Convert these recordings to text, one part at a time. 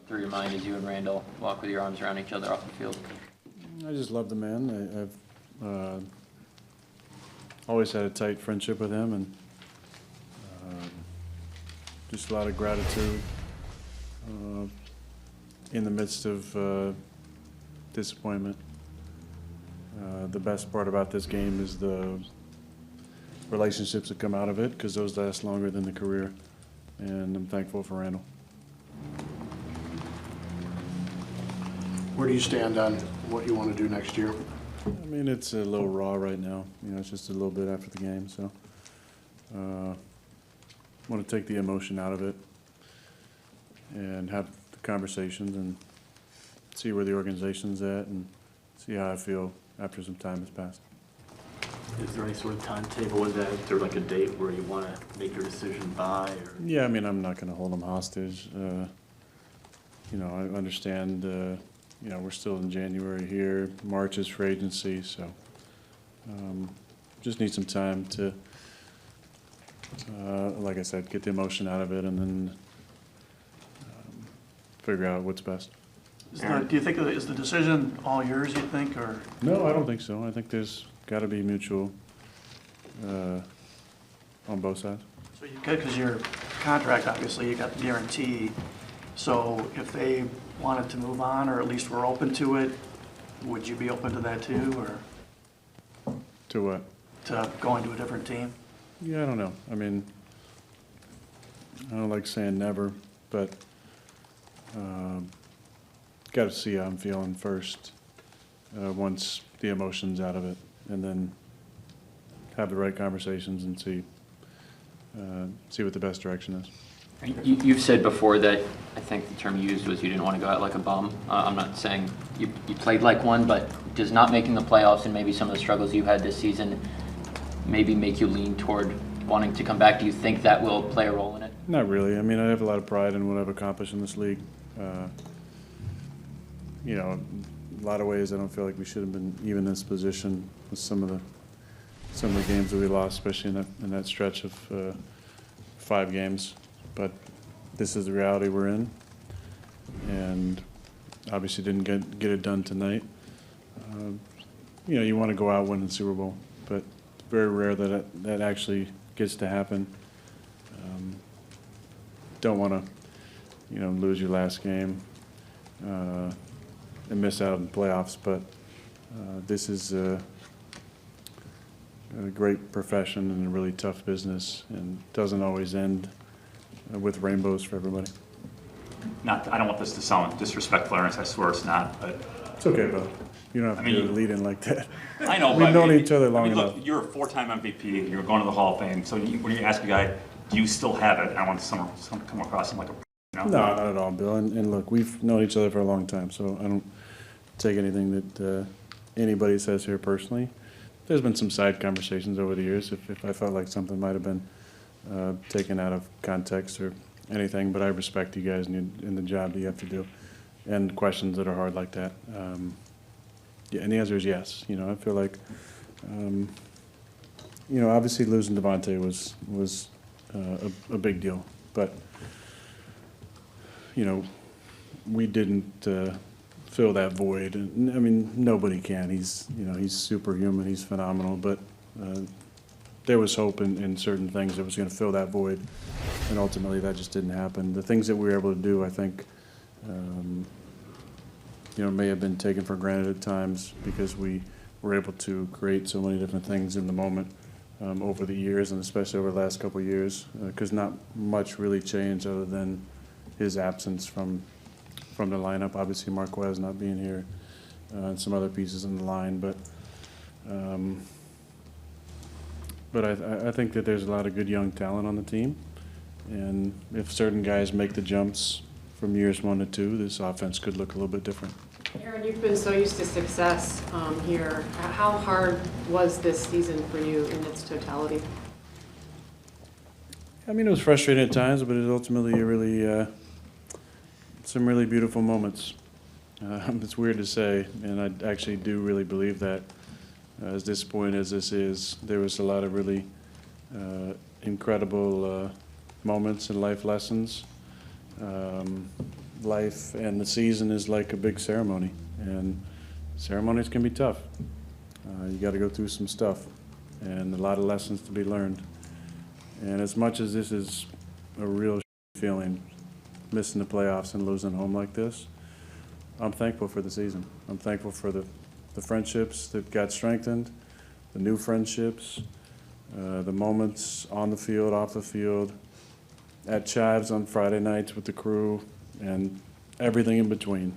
through your mind as you and Randall walk with your arms around each other off the field? I just love the man. I've always had a tight friendship with him, and just a lot of gratitude in the midst of disappointment. The best part about this game is the relationships that come out of it, because those last longer than the career, and I'm thankful for Randall. Where do you stand on what you want to do next year? I mean, it's a little raw right now. You know, it's just a little bit after the game, so want to take the emotion out of it and have the conversations and see where the organization's at and see how I feel after some time has passed. Is there any sort of timetable with that? Is there like a date where you want to make your decision by? Or? Yeah, I mean, I'm not going to hold them hostage. You know, I understand, you know, we're still in January here. March is free agency, so just need some time to, like I said, get the emotion out of it and then figure out what's best. Do you think is the decision all yours, you think, or? No, I don't think so. I think there's got to be mutual on both sides. So you could, because your contract, obviously, you got the guarantee. So if they wanted to move on, or at least were open to it, would you be open to that too, or To what? to going to a different team? Yeah, I don't know. I mean, I don't like saying never, but got to see how I'm feeling first once the emotion's out of it, and then have the right conversations and see what the best direction is. You've said before that, I think the term you used was you didn't want to go out like a bum. I'm not saying you played like one, but does not making the playoffs and maybe some of the struggles you had this season maybe make you lean toward wanting to come back? Do you think that will play a role in it? Not really. I mean, I have a lot of pride in what I've accomplished in this league. You know, a lot of ways I don't feel like we should have been even in this position with some of the games that we lost, especially in that stretch of 5 games. But this is the reality we're in, and obviously didn't get it done tonight. You know, you want to go out winning the Super Bowl, but it's very rare that that actually gets to happen. Don't want to, you know, lose your last game and miss out on the playoffs, but this is a great profession and a really tough business, and doesn't always end with rainbows for everybody. I don't want this to sound disrespectful, Ernest. I swear it's not. But it's okay, bro. You don't have to do a lead in like that. I know. We've known each other long look, enough. You're a 4-time MVP. You're going to the Hall of Fame. So when you ask a guy, do you still have it? I don't want some come across him like a. You know? No, not at all, Bill. And look, we've known each other for a long time, so I don't take anything that anybody says here personally. There's been some side conversations over the years if I felt like something might have been taken out of context or anything, but I respect you guys and the job that you have to do and questions that are hard like that. Yeah, and the answer is yes. You know, I feel like, you know, obviously losing Devontae was a big deal, but, you know, we didn't fill that void. And, I mean, nobody can. He's superhuman. He's phenomenal, but there was hope in certain things that was going to fill that void, and ultimately that just didn't happen. The things that we were able to do, I think, you know, may have been taken for granted at times because we were able to create so many different things in the moment over the years, and especially over the last couple of years, because not much really changed other than his absence from the lineup. Obviously, Marquez not being here, and some other pieces in the line, but I think that there's a lot of good young talent on the team, and if certain guys make the jumps from years 1 to 2, this offense could look a little bit different. Aaron, you've been so used to success here. How hard was this season for you in its totality? I mean, it was frustrating at times, but it was ultimately some really beautiful moments. It's weird to say, and I actually do really believe that. As disappointing as this is, there was a lot of really incredible moments and life lessons life and the season is like a big ceremony, and ceremonies can be tough. You got to go through some stuff, and a lot of lessons to be learned. And as much as this is a real feeling, missing the playoffs and losing home like this, I'm thankful for the season. I'm thankful for the friendships that got strengthened, the new friendships, the moments on the field, off the field, at Chives on Friday nights with the crew, and everything in between.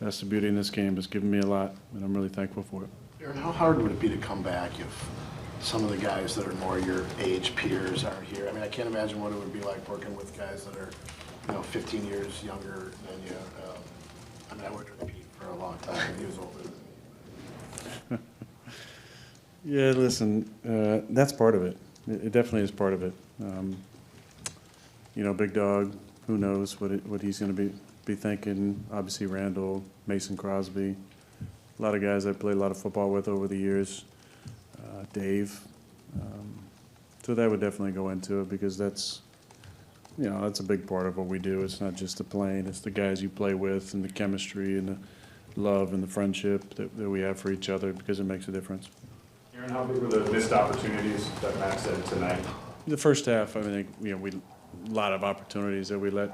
That's the beauty in this game. It's given me a lot, and I'm really thankful for it. Aaron, how hard would it be to come back if some of the guys that are more your age peers aren't here? I mean, I can't imagine what it would be like working with guys that are, 15 years younger than you. I mean, I worked with Pete for a long time, and he was older than me. Yeah, listen, that's part of it. It definitely is part of it. Big Dog, who knows what he's going to be thinking. Obviously, Randall, Mason Crosby, a lot of guys I played a lot of football with over the years. Dave. So that would definitely go into it, because that's a big part of what we do. It's not just the playing, it's the guys you play with and the chemistry and the love and the friendship that we have for each other, because it makes a difference. Aaron, how big were the missed opportunities that Matt said tonight? The first half, I think, we a lot of opportunities that we let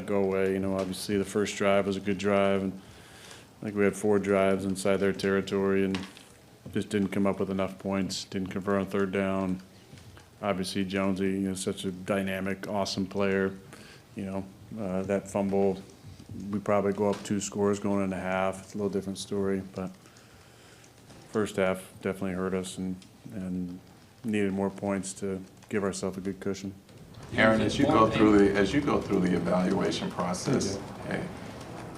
go away. Obviously the first drive was a good drive, and I think we had 4 drives inside their territory and just didn't come up with enough points, didn't convert on third down. Obviously Jonesy, such a dynamic, awesome player. That fumble, we probably go up 2 scores going into half. It's a little different story, but first half definitely hurt us and needed more points to give ourselves a good cushion. Aaron, as you go through the evaluation process, hey,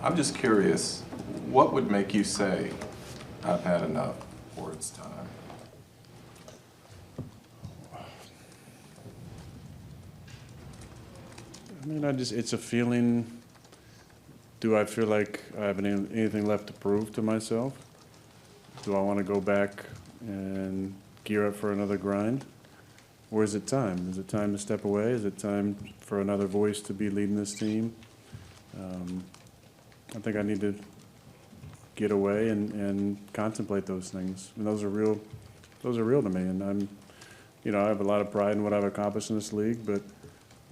I'm just curious, what would make you say, I've had enough, or it's time? I mean, it's a feeling. Do I feel like I have anything left to prove to myself? Do I want to go back and gear up for another grind? Or is it time? Is it time to step away? Is it time for another voice to be leading this team? I think I need to get away and contemplate those things. And those are real to me. And I have a lot of pride in what I've accomplished in this league, but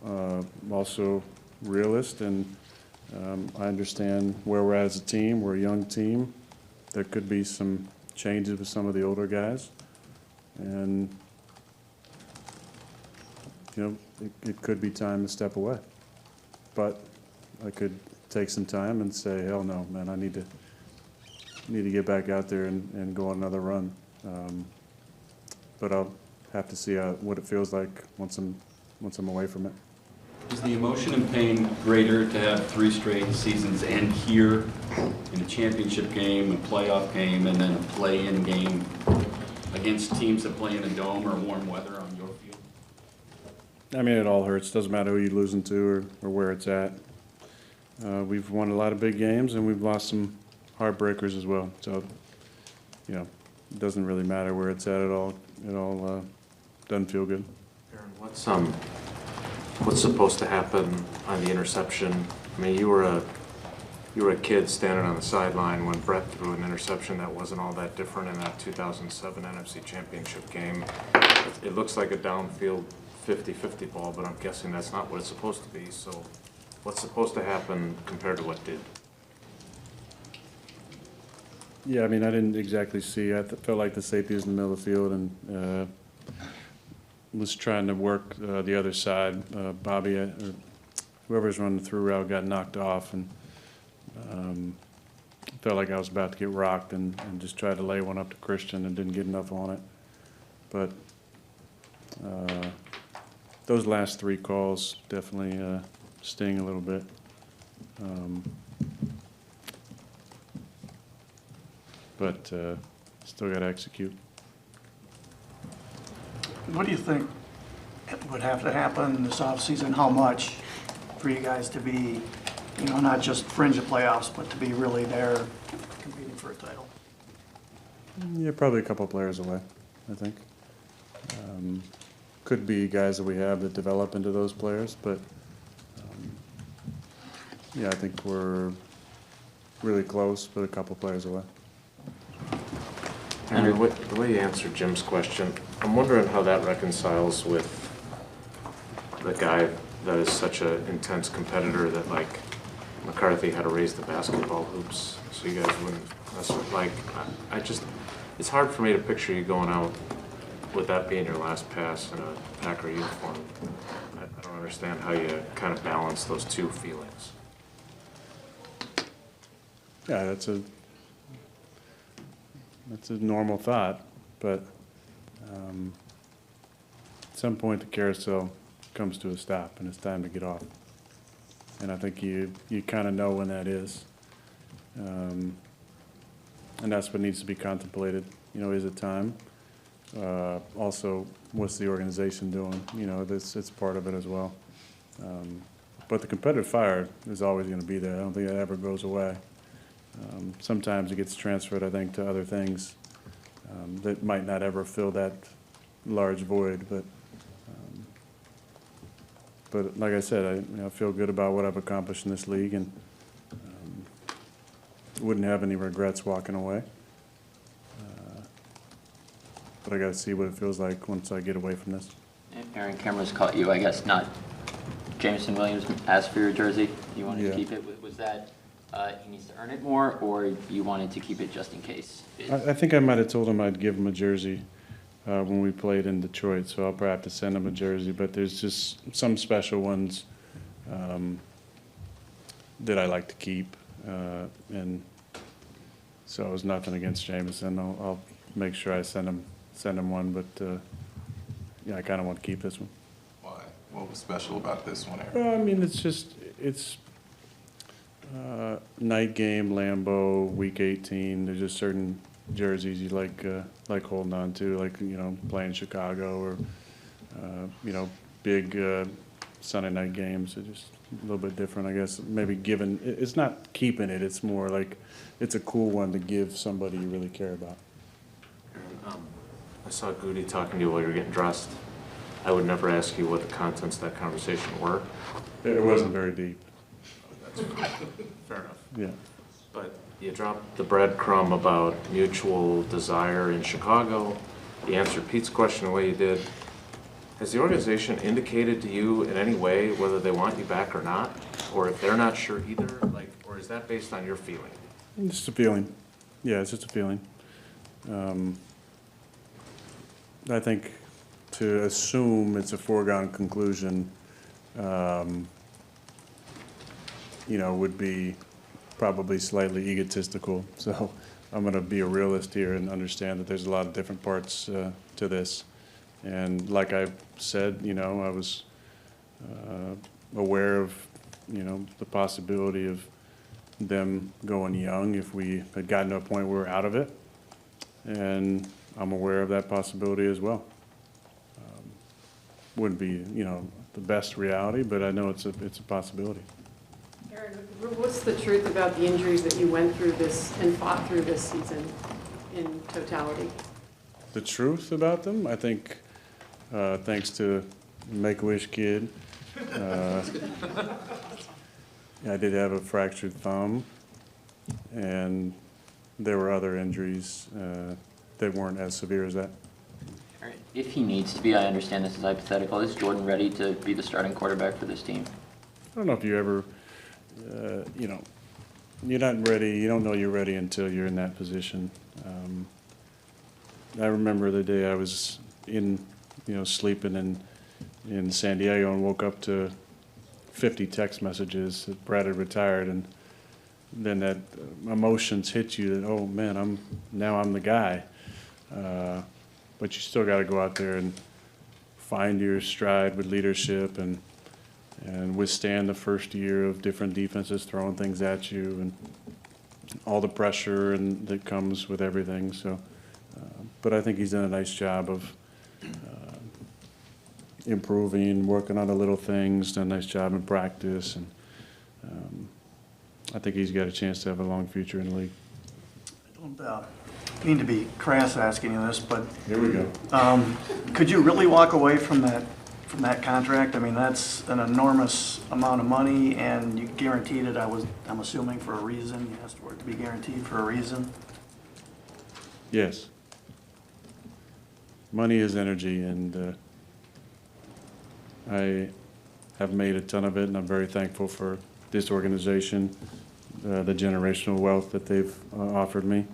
I'm also realist, and I understand where we're at as a team. We're a young team. There could be some changes with some of the older guys, and it could be time to step away. But I could take some time and say, hell no, man, I need to get back out there and go on another run. But I'll have to see what it feels like once I'm away from it. Is the emotion and pain greater to have 3 straight seasons end here in a championship game, a playoff game, and then a play-in game against teams that play in a dome or warm weather on your field? I mean, it all hurts. Doesn't matter who you're losing to or where it's at. We've won a lot of big games, and we've lost some heartbreakers as well. So, it doesn't really matter where it's at all. It all doesn't feel good. Aaron, what's supposed to happen on the interception? I mean, you were a kid standing on the sideline when Brett threw an interception that wasn't all that different in that 2007 NFC Championship game. It looks like a downfield 50-50 ball, but I'm guessing that's not what it's supposed to be. So what's supposed to happen compared to what did? Yeah, I mean, I didn't exactly see. I felt like the safety was in the middle of the field and was trying to work the other side. Bobby, or whoever's running the through route, got knocked off, and felt like I was about to get rocked and just tried to lay one up to Christian and didn't get enough on it. But those last 3 calls definitely sting a little bit. But still got to execute. What do you think would have to happen this offseason? How much for you guys to be, not just fringe of playoffs, but to be really there competing for a title? Yeah, probably a couple of players away, I think. Could be guys that we have that develop into those players, but Yeah, I think we're really close, but a couple players away. And the way you answered Jim's question, I'm wondering how that reconciles with the guy that is such an intense competitor that, like, McCarthy had to raise the basketball hoops so you guys wouldn't mess with, like, I just, it's hard for me to picture you going out with that being your last pass in a Packer uniform. I don't understand how you kind of balance those two feelings. Yeah, that's a normal thought, but at some point the carousel comes to a stop and it's time to get off. And I think you kind of know when that is. And that's what needs to be contemplated. You know, is it time? Also, what's the organization doing? You know, it's part of it as well. But the competitive fire is always going to be there. I don't think that ever goes away. Sometimes it gets transferred, I think, to other things that might not ever fill that large void. But like I said, I feel good about what I've accomplished in this league, and wouldn't have any regrets walking away. But I got to see what it feels like once I get away from this. Aaron, cameras caught you, I guess, not Jameson Williams asked for your jersey. You wanted to keep it. Was that he needs to earn it more, or you wanted to keep it just in case? I think I might have told him I'd give him a jersey when we played in Detroit, so I'll probably have to send him a jersey. But there's just some special ones that I like to keep, and so it was nothing against Jameson. I'll make sure I send him one, but yeah, I kind of want to keep this one. Why? What was special about this one, Aaron? Well, I mean, it's night game, Lambeau, Week 18. There's just certain jerseys you like holding on to, like, you know, playing Chicago, or you know, big Sunday night games. They're just a little bit different, I guess. Maybe giving, it's not keeping it. It's more like it's a cool one to give somebody you really care about. I saw Goody talking to you while you were getting dressed. I would never ask you what the contents of that conversation were. It wasn't very deep. Fair enough. Yeah. But you dropped the breadcrumb about mutual desire in Chicago. You answered Pete's question the way you did. Has the organization indicated to you in any way whether they want you back or not? Or if they're not sure either, like, or is that based on your feeling? It's just a feeling. Yeah, it's just a feeling. I think to assume it's a foregone conclusion, you know, would be probably slightly egotistical. So I'm going to be a realist here and understand that there's a lot of different parts to this. And like I said, you know, I was aware of, you know, the possibility of them going young if we had gotten to a point where we're out of it. And I'm aware of that possibility as well. Wouldn't be, you know, the best reality, but I know it's a possibility. Aaron, what's the truth about the injuries that you went through this and fought through this season in totality? The truth about them, I think, thanks to Make-A-Wish kid, I did have a fractured thumb, and there were other injuries that weren't as severe as that. All right. If he needs to be, I understand this is hypothetical, is Jordan ready to be the starting quarterback for this team? I don't know if you ever, you know, you're not ready, you don't know you're ready until you're in that position. I remember the day I was in, you know, sleeping in San Diego and woke up to 50 text messages that Brad had retired, and then that emotions hit you that, oh man, I'm the guy. But you still got to go out there and find your stride with leadership and withstand the first year of different defenses throwing things at you and all the pressure and that comes with everything. So, but I think he's done a nice job of improving, working on the little things, done a nice job in practice, and I think he's got a chance to have a long future in the league. I don't mean to be crass asking you this, but Here we go. could you really walk away from that from that contract? I mean, that's an enormous amount of money, and you guaranteed it, I'm assuming, for a reason. You asked for it to be guaranteed for a reason. Yes. Money is energy, and I have made a ton of it, and I'm very thankful for this organization, the generational wealth that they've offered me.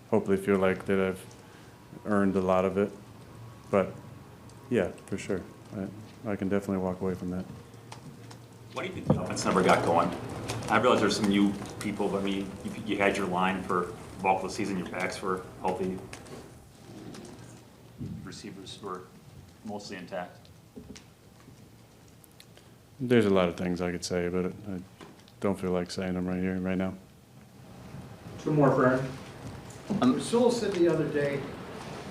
Hopefully feel like that I've earned a lot of it. But yeah, for sure. I can definitely walk away from that. Why do you think the offense never got going? I realize there's some new people, but I mean, you had your line for the bulk of the season, your backs were healthy. Receivers were mostly intact. There's a lot of things I could say, but I don't feel like saying them right here, right now. Two more for Aaron. Rasul said the other day,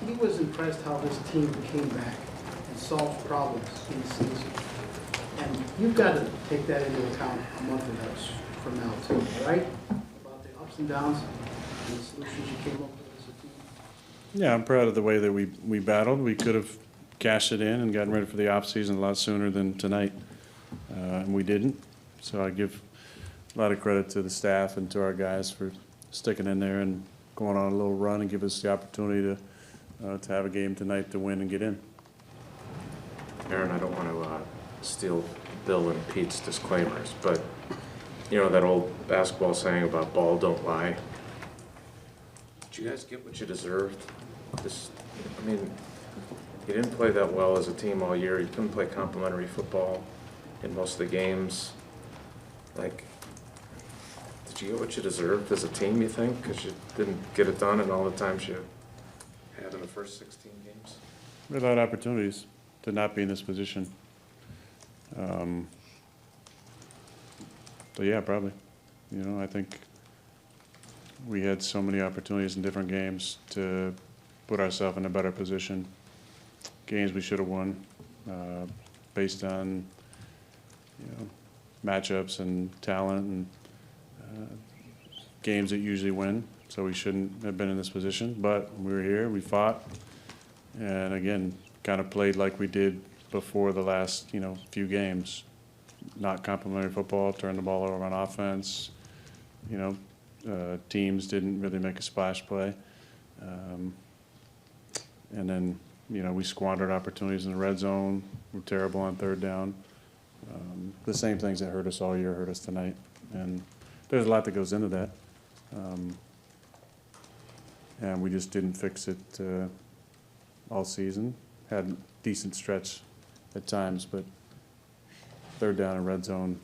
he was impressed how this team came back and solved problems in the season. And you've got to take that into account a month from now too, right? About the ups and downs and the solutions you came up with as a team. Yeah, I'm proud of the way that we battled. We could have cashed it in and gotten ready for the offseason a lot sooner than tonight. And we didn't. So I give a lot of credit to the staff and to our guys for sticking in there and going on a little run and give us the opportunity to have a game tonight to win and get in. Aaron, I don't want to steal Bill and Pete's disclaimers, but you know that old basketball saying about ball don't lie? Did you guys get what you deserved? I mean, you didn't play that well as a team all year. You couldn't play complimentary football in most of the games. Like, did you get what you deserved as a team, you think? Because you didn't get it done in all the times you had in the first 16 games? We had a lot of opportunities to not be in this position. So yeah, probably. You know, I think we had so many opportunities in different games to put ourselves in a better position. Games we should have won based on, you know, matchups and talent and games that usually win. So we shouldn't have been in this position, but we were here, we fought, and again, kind of played like we did before the last, you know, few games. Not complimentary football, turned the ball over on offense. You know, teams didn't really make a splash play. And then, you know, we squandered opportunities in the red zone. We're terrible on third down. The same things that hurt us all year hurt us tonight. And there's a lot that goes into that. And we just didn't fix it all season. Had a decent stretch at times, but third down and red zone,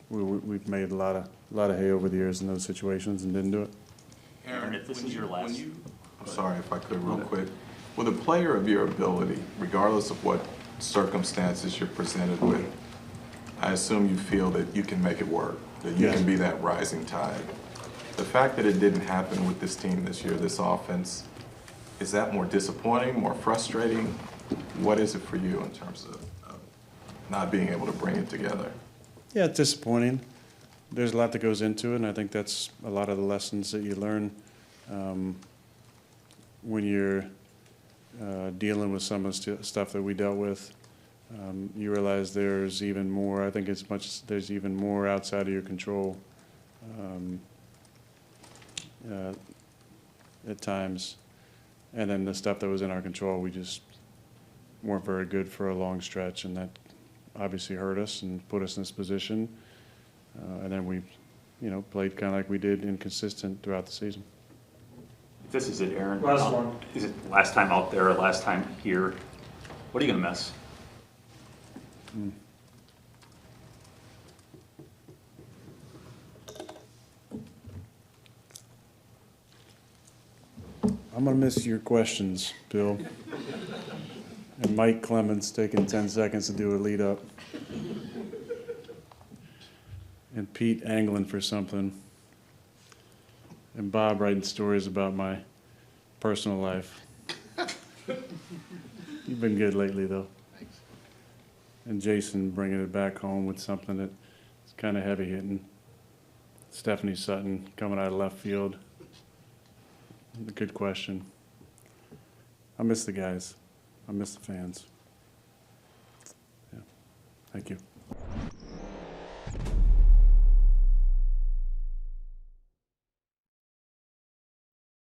we've made a lot of hay over the years in those situations and didn't do it. Aaron, if this is your last. I'm sorry if I could real quick. With a player of your ability, regardless of what circumstances you're presented with, I assume you feel that you can make it work, that you can be that rising tide. The fact that it didn't happen with this team this year, this offense, is that more disappointing, more frustrating? What is it for you in terms of not being able to bring it together? Yeah, it's disappointing. There's a lot that goes into it, and I think that's a lot of the lessons that you learn when you're dealing with some of the stuff that we dealt with. You realize there's even more. I think there's even more outside of your control at times. And then the stuff that was in our control, we just weren't very good for a long stretch, and that obviously hurt us and put us in this position. And then we, you know, played kind of like we did, inconsistent throughout the season. If this is it, Aaron. Last one. Is it last time out there or last time here? What are you going to miss? I'm going to miss your questions, Bill. And Mike Clemens taking 10 seconds to do a lead up. And Pete angling for something. And Bob writing stories about my personal life. You've been good lately, though. Thanks. And Jason bringing it back home with something that's kind of heavy hitting. Stephanie Sutton coming out of left field. A good question. I miss the guys. I miss the fans. Thank you.